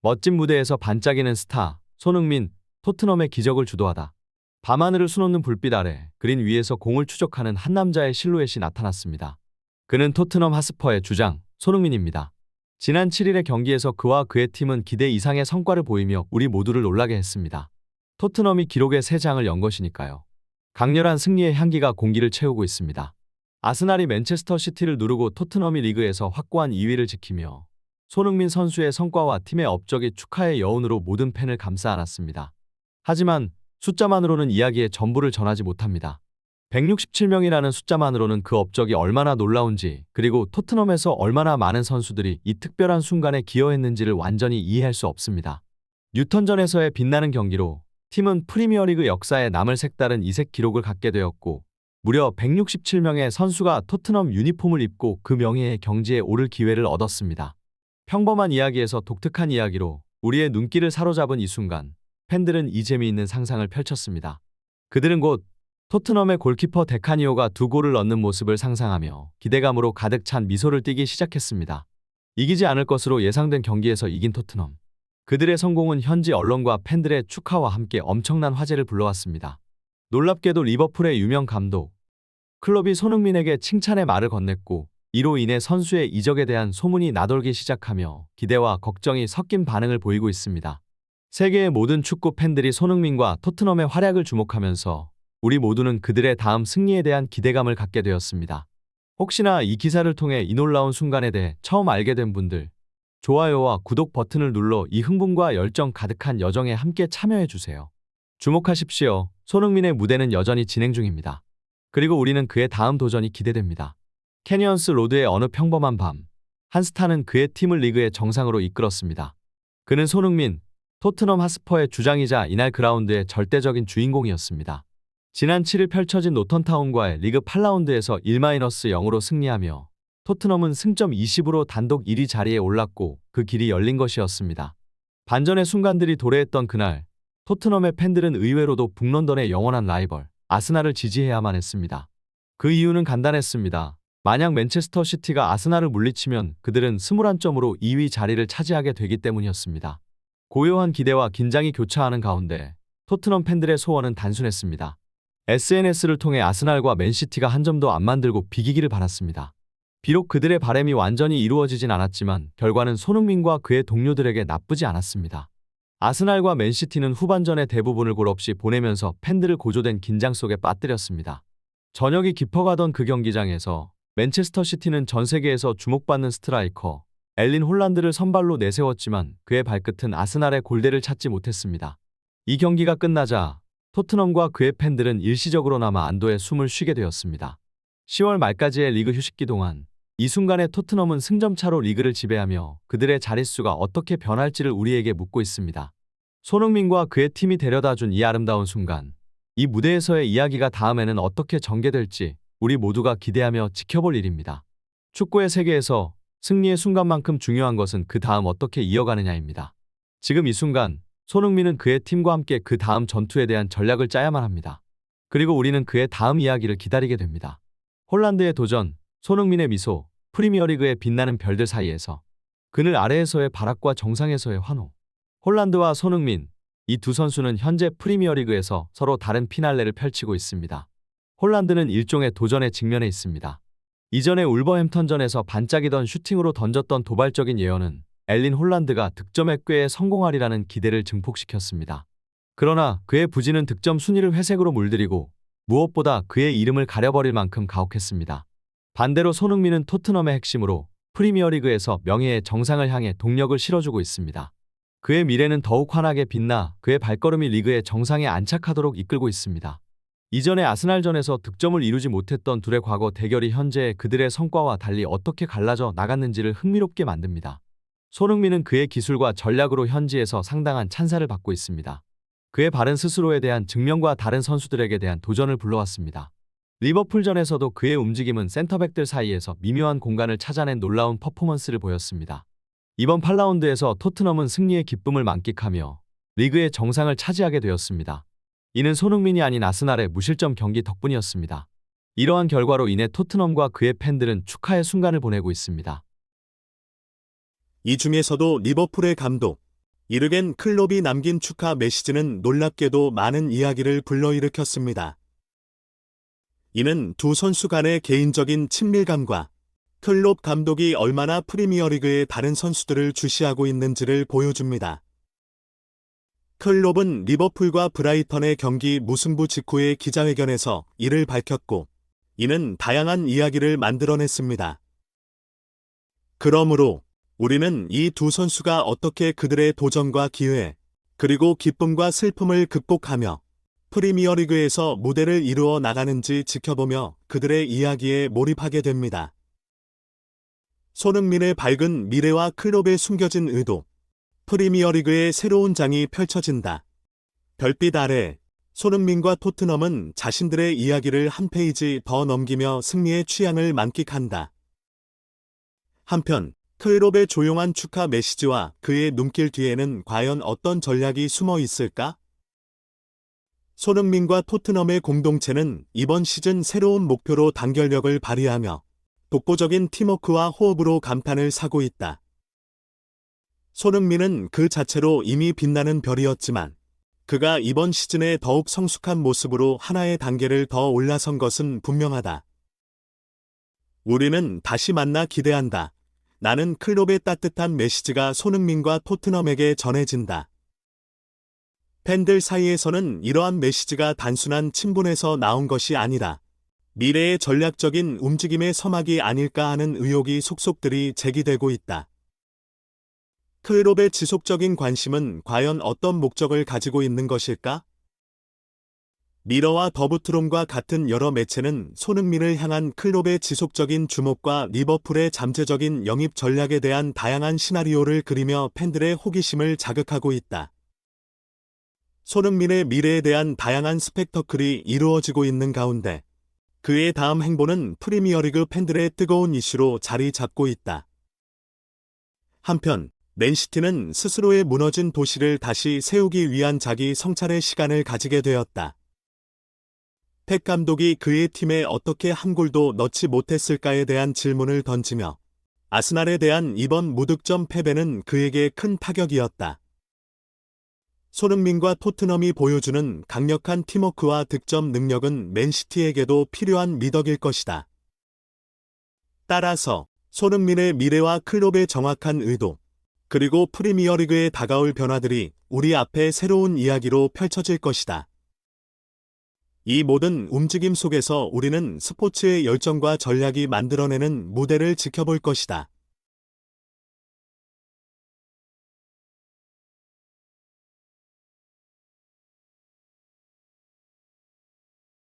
멋진 무대에서 반짝이는 스타, 손흥민, 토트넘의 기적을 주도하다. 밤하늘을 수놓는 불빛 아래 그린 위에서 공을 추적하는 한 남자의 실루엣이 나타났습니다. 그는 토트넘 핫스퍼의 주장, 손흥민입니다. 지난 7일의 경기에서 그와 그의 팀은 기대 이상의 성과를 보이며 우리 모두를 놀라게 했습니다. 토트넘이 기록의 새 장을 연 것이니까요. 강렬한 승리의 향기가 공기를 채우고 있습니다. 아스날이 맨체스터 시티를 누르고 토트넘이 리그에서 확고한 2위를 지키며 손흥민 선수의 성과와 팀의 업적이 축하의 여운으로 모든 팬을 감싸 안았습니다. 하지만 숫자만으로는 이야기의 전부를 전하지 못합니다. 167명이라는 숫자만으로는 그 업적이 얼마나 놀라운지, 그리고 토트넘에서 얼마나 많은 선수들이 이 특별한 순간에 기여했는지를 완전히 이해할 수 없습니다. 뉴턴전에서의 빛나는 경기로 팀은 프리미어리그 역사에 남을 색다른 이색 기록을 갖게 되었고, 무려 167명의 선수가 토트넘 유니폼을 입고 그 명예의 경지에 오를 기회를 얻었습니다. 평범한 이야기에서 독특한 이야기로 우리의 눈길을 사로잡은 이 순간, 팬들은 이 재미있는 상상을 펼쳤습니다. 그들은 곧 토트넘의 골키퍼 데카니오가 2골을 넣는 모습을 상상하며 기대감으로 가득 찬 미소를 띠기 시작했습니다. 이기지 않을 것으로 예상된 경기에서 이긴 토트넘. 그들의 성공은 현지 언론과 팬들의 축하와 함께 엄청난 화제를 불러왔습니다. 놀랍게도 리버풀의 유명 감독 클롭이 손흥민에게 칭찬의 말을 건넸고, 이로 인해 선수의 이적에 대한 소문이 나돌기 시작하며 기대와 걱정이 섞인 반응을 보이고 있습니다. 세계의 모든 축구 팬들이 손흥민과 토트넘의 활약을 주목하면서 우리 모두는 그들의 다음 승리에 대한 기대감을 갖게 되었습니다. 혹시나 이 기사를 통해 이 놀라운 순간에 대해 처음 알게 된 분들, 좋아요와 구독 버튼을 눌러 이 흥분과 열정 가득한 여정에 함께 참여해주세요. 주목하십시오. 손흥민의 무대는 여전히 진행 중입니다. 그리고 우리는 그의 다음 도전이 기대됩니다. 캐니언스 로드의 어느 평범한 밤, 한 스타는 그의 팀을 리그의 정상으로 이끌었습니다. 그는 손흥민, 토트넘 핫스퍼의 주장이자 이날 그라운드의 절대적인 주인공이었습니다. 지난 7일 펼쳐진 노턴타운과의 리그 8라운드에서 1-0으로 승리하며 토트넘은 승점 20으로 단독 1위 자리에 올랐고, 그 길이 열린 것이었습니다. 반전의 순간들이 도래했던 그날, 토트넘의 팬들은 의외로도 북런던의 영원한 라이벌 아스날을 지지해야만 했습니다. 그 이유는 간단했습니다. 만약 맨체스터 시티가 아스날을 물리치면 그들은 21점으로 2위 자리를 차지하게 되기 때문이었습니다. 고요한 기대와 긴장이 교차하는 가운데 토트넘 팬들의 소원은 단순했습니다. SNS를 통해 아스날과 맨시티가 한 점도 안 만들고 비기기를 바랐습니다. 비록 그들의 바람이 완전히 이루어지진 않았지만 결과는 손흥민과 그의 동료들에게 나쁘지 않았습니다. 아스날과 맨시티는 후반전의 대부분을 골 없이 보내면서 팬들을 고조된 긴장 속에 빠뜨렸습니다. 저녁이 깊어가던 그 경기장에서 맨체스터 시티는 전 세계에서 주목받는 스트라이커 엘린 홀란드를 선발로 내세웠지만 그의 발끝은 아스날의 골대를 찾지 못했습니다. 이 경기가 끝나자 토트넘과 그의 팬들은 일시적으로나마 안도의 숨을 쉬게 되었습니다. 10월 말까지의 리그 휴식기 동안 이 순간에 토트넘은 승점차로 리그를 지배하며 그들의 자릿수가 어떻게 변할지를 우리에게 묻고 있습니다. 손흥민과 그의 팀이 데려다준 이 아름다운 순간, 이 무대에서의 이야기가 다음에는 어떻게 전개될지 우리 모두가 기대하며 지켜볼 일입니다. 축구의 세계에서 승리의 순간만큼 중요한 것은 그 다음 어떻게 이어가느냐입니다. 지금 이 순간, 손흥민은 그의 팀과 함께 그 다음 전투에 대한 전략을 짜야만 합니다. 그리고 우리는 그의 다음 이야기를 기다리게 됩니다. 홀란드의 도전, 손흥민의 미소, 프리미어리그의 빛나는 별들 사이에서 그늘 아래에서의 발악과 정상에서의 환호. 홀란드와 손흥민, 이 두 선수는 현재 프리미어리그에서 서로 다른 피날레를 펼치고 있습니다. 홀란드는 일종의 도전에 직면해 있습니다. 이전에 울버햄턴전에서 반짝이던 슈팅으로 던졌던 도발적인 예언은 엘린 홀란드가 득점의 꾀에 성공하리라는 기대를 증폭시켰습니다. 그러나 그의 부진은 득점 순위를 회색으로 물들이고 무엇보다 그의 이름을 가려버릴 만큼 가혹했습니다. 반대로 손흥민은 토트넘의 핵심으로 프리미어리그에서 명예의 정상을 향해 동력을 실어주고 있습니다. 그의 미래는 더욱 환하게 빛나 그의 발걸음이 리그의 정상에 안착하도록 이끌고 있습니다. 이전의 아스날전에서 득점을 이루지 못했던 둘의 과거 대결이 현재의 그들의 성과와 달리 어떻게 갈라져 나갔는지를 흥미롭게 만듭니다. 손흥민은 그의 기술과 전략으로 현지에서 상당한 찬사를 받고 있습니다. 그의 바른 스스로에 대한 증명과 다른 선수들에게 대한 도전을 불러왔습니다. 리버풀전에서도 그의 움직임은 센터백들 사이에서 미묘한 공간을 찾아낸 놀라운 퍼포먼스를 보였습니다. 이번 8라운드에서 토트넘은 승리의 기쁨을 만끽하며 리그의 정상을 차지하게 되었습니다. 이는 손흥민이 아닌 아스날의 무실점 경기 덕분이었습니다. 이러한 결과로 인해 토트넘과 그의 팬들은 축하의 순간을 보내고 있습니다. 이 중에서도 리버풀의 감독 이르겐 클롭이 남긴 축하 메시지는 놀랍게도 많은 이야기를 불러일으켰습니다. 이는 두 선수 간의 개인적인 친밀감과 클롭 감독이 얼마나 프리미어리그의 다른 선수들을 주시하고 있는지를 보여줍니다. 클롭은 리버풀과 브라이턴의 경기 무승부 직후의 기자회견에서 이를 밝혔고, 이는 다양한 이야기를 만들어냈습니다. 그러므로 우리는 이 두 선수가 어떻게 그들의 도전과 기회, 그리고 기쁨과 슬픔을 극복하며 프리미어리그에서 무대를 이루어 나가는지 지켜보며 그들의 이야기에 몰입하게 됩니다. 손흥민의 밝은 미래와 클롭의 숨겨진 의도, 프리미어리그의 새로운 장이 펼쳐진다. 별빛 아래 손흥민과 토트넘은 자신들의 이야기를 한 페이지 더 넘기며 승리의 취향을 만끽한다. 한편 클롭의 조용한 축하 메시지와 그의 눈길 뒤에는 과연 어떤 전략이 숨어 있을까? 손흥민과 토트넘의 공동체는 이번 시즌 새로운 목표로 단결력을 발휘하며 독보적인 팀워크와 호흡으로 감탄을 사고 있다. 손흥민은 그 자체로 이미 빛나는 별이었지만 그가 이번 시즌에 더욱 성숙한 모습으로 하나의 단계를 더 올라선 것은 분명하다. 우리는 다시 만나 기대한다. 나는 클롭의 따뜻한 메시지가 손흥민과 토트넘에게 전해진다. 팬들 사이에서는 이러한 메시지가 단순한 친분에서 나온 것이 아니라 미래의 전략적인 움직임의 서막이 아닐까 하는 의혹이 속속들이 제기되고 있다. 클롭의 지속적인 관심은 과연 어떤 목적을 가지고 있는 것일까? 미러와 더부트롬과 같은 여러 매체는 손흥민을 향한 클롭의 지속적인 주목과 리버풀의 잠재적인 영입 전략에 대한 다양한 시나리오를 그리며 팬들의 호기심을 자극하고 있다. 손흥민의 미래에 대한 다양한 스펙터클이 이루어지고 있는 가운데 그의 다음 행보는 프리미어리그 팬들의 뜨거운 이슈로 자리 잡고 있다. 한편 맨시티는 스스로의 무너진 도시를 다시 세우기 위한 자기 성찰의 시간을 가지게 되었다. 펩 감독이 그의 팀에 어떻게 한 골도 넣지 못했을까에 대한 질문을 던지며 아스날에 대한 이번 무득점 패배는 그에게 큰 타격이었다. 손흥민과 토트넘이 보여주는 강력한 팀워크와 득점 능력은 맨시티에게도 필요한 미덕일 것이다. 따라서 손흥민의 미래와 클롭의 정확한 의도, 그리고 프리미어리그에 다가올 변화들이 우리 앞에 새로운 이야기로 펼쳐질 것이다. 이 모든 움직임 속에서 우리는 스포츠의 열정과 전략이 만들어내는 무대를 지켜볼 것이다.